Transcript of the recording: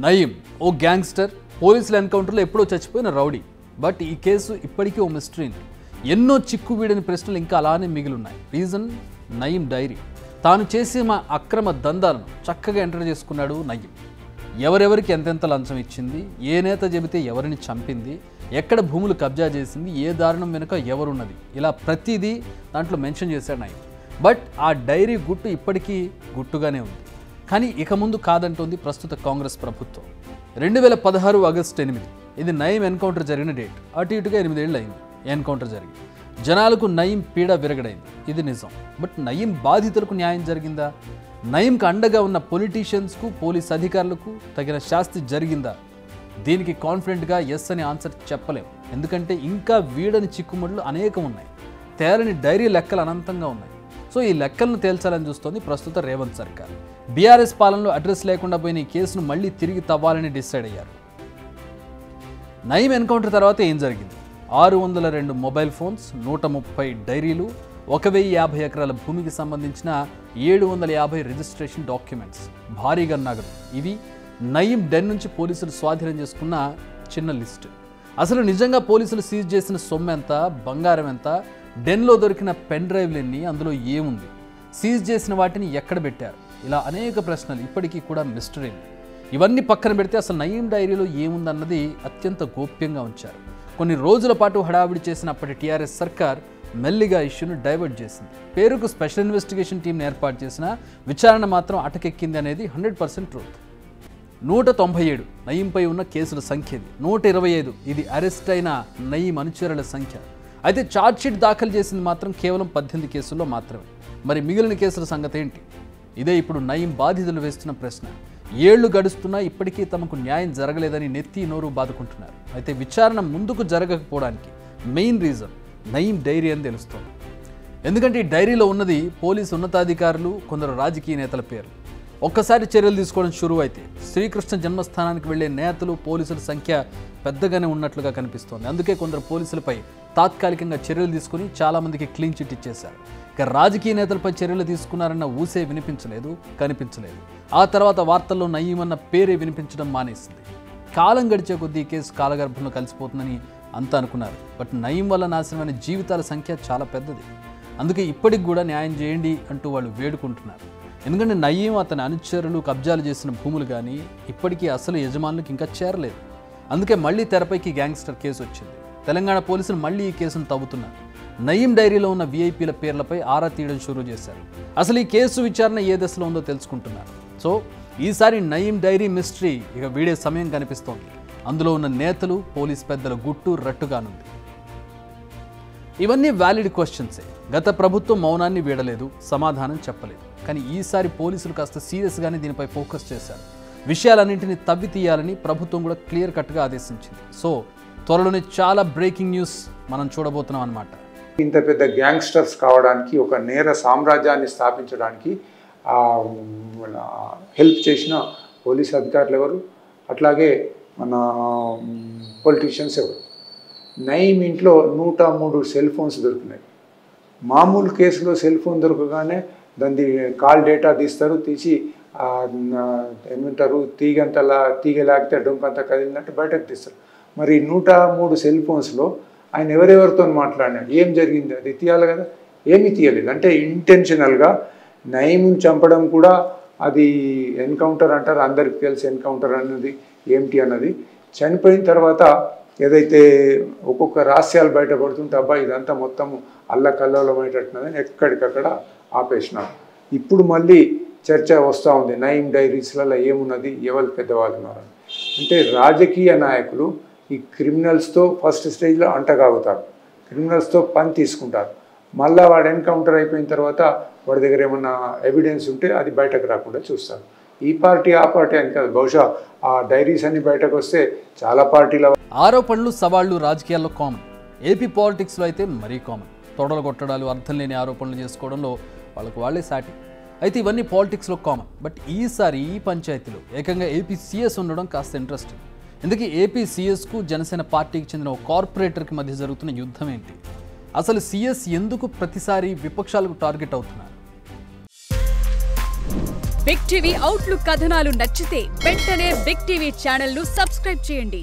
నయీం ఓ gangster పోలీసుల ఎన్కౌంటర్లో ఎప్పుడో చచ్చిపోయిన రౌడీ. బట్ ఈ కేసు ఇప్పటికీ ఓ మిస్టరీ. ఎన్నో చిక్కు వీడని ప్రశ్నలు ఇంకా అలానే మిగిలిన్నాయి. Reason Nayeem dairy. తాను చేసిన అక్రమ దందాలను చక్కగా ఎంటర్ చేసుకున్నాడు నయీం. ఎవరెవరికి ఎంతెంత లంచం ఇచ్చింది, ఏ నేత చెబితే ఎవరిని చంపింది, ఎక్కడ భూములు కబ్జా చేసింది, ఏ దారుణం వెనుక ఎవరున్నది, ఇలా ప్రతిదీ దాంట్లో మెన్షన్ చేశాడు నయీం. బట్ ఆ డైరీ గుట్టు ఇప్పటికీ గుట్టుగానే ఉంది. కానీ ఇక ముందు కాదంటోంది ప్రస్తుత కాంగ్రెస్ ప్రభుత్వం. 2016 ఆగస్టు 8 ఇది నయీం ఎన్కౌంటర్ జరిగిన డేట్. అటు ఇటుగా 8 ఏళ్ళు అయింది ఎన్కౌంటర్ జరిగి. జనాలకు నయీం పీడ విరగడైంది, ఇది నిజం. బట్ నయీం బాధితులకు న్యాయం జరిగిందా? నయీంకు అండగా ఉన్న పొలిటీషియన్స్కు, పోలీస్ అధికారులకు తగిన శాస్తి జరిగిందా? దీనికి కాన్ఫిడెంట్గా ఎస్ అని ఆన్సర్ చెప్పలేము. ఎందుకంటే ఇంకా వీడని చిక్కుముడులు అనేకం ఉన్నాయి. తేలని డైరీ లెక్కలు అనంతంగా ఉన్నాయి. సో ఈ లెక్కలను తేల్చాలని చూస్తోంది ప్రస్తుత రేవంత్ సర్కార్. బీఆర్ఎస్ పాలనలో అడ్రస్ లేకుండా పోయిన ఈ కేసును మళ్ళీ తిరిగి తవ్వాలని డిసైడ్ అయ్యారు. నయీం ఎన్కౌంటర్ తర్వాత ఏం జరిగింది? 602 మొబైల్ ఫోన్స్, 130 డైరీలు, 1050 ఎకరాల భూమికి సంబంధించిన 750 రిజిస్ట్రేషన్ డాక్యుమెంట్స్, భారీగా నగదు. ఇవి నయీం డెన్ నుంచి పోలీసులు స్వాధీనం చేసుకున్న చిన్న లిస్టు. అసలు నిజంగా పోలీసులు సీజ్ చేసిన సొమ్ము ఎంత, బంగారం ఎంత, డెన్లో దొరికిన పెన్ డ్రైవ్లు ఎన్ని, అందులో ఏముంది, సీజ్ చేసిన వాటిని ఎక్కడ పెట్టారు, ఇలా అనేక ప్రశ్నలు ఇప్పటికీ కూడా మిస్టరీ. ఇవన్నీ పక్కన పెడితే అసలు నయీం డైరీలో ఏముందన్నది అత్యంత గోప్యంగా ఉంచారు. కొన్ని రోజుల పాటు హడావిడి చేసిన అప్పటి టీఆర్ఎస్ సర్కార్ మెల్లిగా ఇష్యూను డైవర్ట్ చేసింది. పేరుకు స్పెషల్ ఇన్వెస్టిగేషన్ టీంని ఏర్పాటు చేసిన విచారణ మాత్రం అటకెక్కింది అనేది 100% ట్రూత్. 197 నయీంపై ఉన్న కేసుల సంఖ్య ఇది. 125 ఇది అరెస్ట్ అయిన నయీం అనుచరుల సంఖ్య. అయితే ఛార్జ్షీట్ దాఖలు చేసింది మాత్రం కేవలం 18 కేసుల్లో మాత్రమే. మరి మిగిలిన కేసుల సంగతి ఏంటి? ఇదే ఇప్పుడు నయీం బాధితులు వేస్తున్న ప్రశ్న. ఏళ్లు గడుస్తున్నా ఇప్పటికీ తమకు న్యాయం జరగలేదని నెత్తి నోరు బాదుకుంటున్నారు. అయితే విచారణ ముందుకు జరగకపోవడానికి మెయిన్ రీజన్ నయీం డైరీ అని తెలుస్తోంది. ఎందుకంటే ఈ డైరీలో ఉన్నది పోలీసు ఉన్నతాధికారులు, కొందరు రాజకీయ నేతల పేర్లు. ఒక్కసారి చర్యలు తీసుకోవడం షురూ అయితే శ్రీకృష్ణ జన్మస్థానానికి వెళ్లే నేతలు, పోలీసుల సంఖ్య పెద్దగానే ఉన్నట్లుగా కనిపిస్తోంది. అందుకే కొందరు పోలీసులపై తాత్కాలికంగా చర్యలు తీసుకుని చాలామందికి క్లీన్ చిట్ ఇచ్చేశారు. ఇక రాజకీయ నేతలపై చర్యలు తీసుకున్నారన్న ఊసే వినిపించలేదు, కనిపించలేదు. ఆ తర్వాత వార్తల్లో నయీం అన్న పేరే వినిపించడం మానేసింది. కాలం గడిచే కొద్దీ ఈ కేసు కాలగర్భంలో కలిసిపోతుందని అంతా అనుకున్నారు. బట్ నయీం వల్ల నాశనమైన జీవితాల సంఖ్య చాలా పెద్దది. అందుకే ఇప్పటికి కూడా న్యాయం చేయండి అంటూ వాళ్ళు వేడుకుంటున్నారు. ఎందుకంటే నయీం, అతని అనుచరులు కబ్జాలు చేసిన భూములు కానీ ఇప్పటికీ అసలు యజమానులకు ఇంకా చేరలేదు. అందుకే మళ్ళీ తెరపైకి గ్యాంగ్స్టర్ కేసు వచ్చింది. తెలంగాణ పోలీసులు మళ్ళీ ఈ కేసును తవ్వుతున్నారు. నయీం డైరీలో ఉన్న వీఐపీల పేర్లపై ఆరా తీయడం షురూ చేశారు. అసలు ఈ కేసు విచారణ ఏ దశలో ఉందో తెలుసుకుంటున్నారు. సో ఈసారి నయీం డైరీ మిస్టరీ ఇక వీడే సమయం కనిపిస్తోంది. అందులో ఉన్న నేతలు, పోలీస్ పెద్దల గుట్టు రట్టుగానుంది. ఇవన్నీ వ్యాలిడ్ క్వశ్చన్సే. గత ప్రభుత్వం మౌనాన్ని వీడలేదు, సమాధానం చెప్పలేదు. కానీ ఈసారి పోలీసులు కాస్త సీరియస్గానే దీనిపై ఫోకస్ చేశారు. విషయాలన్నింటినీ తవ్వి తీయాలని ప్రభుత్వం కూడా క్లియర్ కట్గా ఆదేశించింది. సో త్వరలోనే చాలా బ్రేకింగ్ న్యూస్ మనం చూడబోతున్నాం అన్నమాట. ఇంత పెద్ద గ్యాంగ్స్టర్స్ కావడానికి, ఒక నేర సామ్రాజ్యాన్ని స్థాపించడానికి హెల్ప్ చేసిన పోలీస్ అధికారులు ఎవరు, అట్లాగే మన పొలిటీషియన్స్ ఎవరు? నయీం ఇంట్లో 103 సెల్ ఫోన్స్ దొరికినాయి. మామూలు కేసులో సెల్ ఫోన్ దొరకగానే దాన్ని కాల్ డేటా తీస్తారు, తీసి ఏమంటారు తీగలాగితే డొంకంతా కదిలినట్టు బయటకు తీస్తారు. మరి 103 సెల్ ఫోన్స్లో ఆయన ఎవరెవరితో మాట్లాడినాడు, ఏం జరిగింది, అది తీయాలి కదా. ఏమీ తీయలేదు. అంటే ఇంటెన్షనల్గా నయీంని చంపడం కూడా అది ఎన్కౌంటర్ అంటారు. అందరికి తెలిసి ఎన్కౌంటర్ అన్నది ఏమిటి అన్నది. చనిపోయిన తర్వాత ఏదైతే ఒక్కొక్క రహస్యాలు బయటపడుతుంటే అబ్బాయి ఇదంతా మొత్తం అల్లకల్లోలమయ్యేటట్టున్నదని ఎక్కడికక్కడ ఆపేసినారు. ఇప్పుడు మళ్ళీ చర్చ వస్తూ ఉంది నయీం డైరీస్లలో ఏమున్నది, ఎవరు పెద్దవాళ్ళు ఉన్నారని. అంటే రాజకీయ నాయకులు ఈ క్రిమినల్స్తో ఫస్ట్ స్టేజ్లో అంటగాగుతారు, క్రిమినల్స్తో పని తీసుకుంటారు. మళ్ళీ వాడు ఎన్కౌంటర్ అయిపోయిన తర్వాత వాడి దగ్గర ఏమన్నా ఎవిడెన్స్ ఉంటే అది బయటకు రాకుండా చూస్తారు. ఈ పార్టీ ఆ పార్టీ అని కాదు, బహుశా ఆ డైరీస్ అన్ని బయటకు వస్తే చాలా పార్టీల ఆరోపణలు, సవాళ్లు రాజకీయాల్లో కామన్. ఏపీ పాలిటిక్స్లో అయితే మరీ కామన్. తొడలు కొట్టడాలు, అర్థం లేని ఆరోపణలు చేసుకోవడంలో వాళ్ళకు వాళ్ళే సాటి. అయితే ఇవన్నీ పాలిటిక్స్లో కామన్. బట్ ఈసారి ఈ పంచాయతీలో ఏకంగా ఏపీ సీఎస్ ఉండడం కాస్త ఇంట్రెస్టింగ్. ఎందుకు ఏపీ సీఎస్కు జనసేన పార్టీకి చెందిన ఒక కార్పొరేటర్కి మధ్య జరుగుతున్న యుద్ధం ఏంటి? అసలు సీఎస్ ఎందుకు ప్రతిసారి విపక్షాలకు టార్గెట్ అవుతున్నారు? బిగ్ టీవీ అవుట్లుక్ కథనాలు నచ్చితే వెంటనే బిగ్ టీవీ ఛానల్ ను సబ్స్క్రైబ్ చేయండి.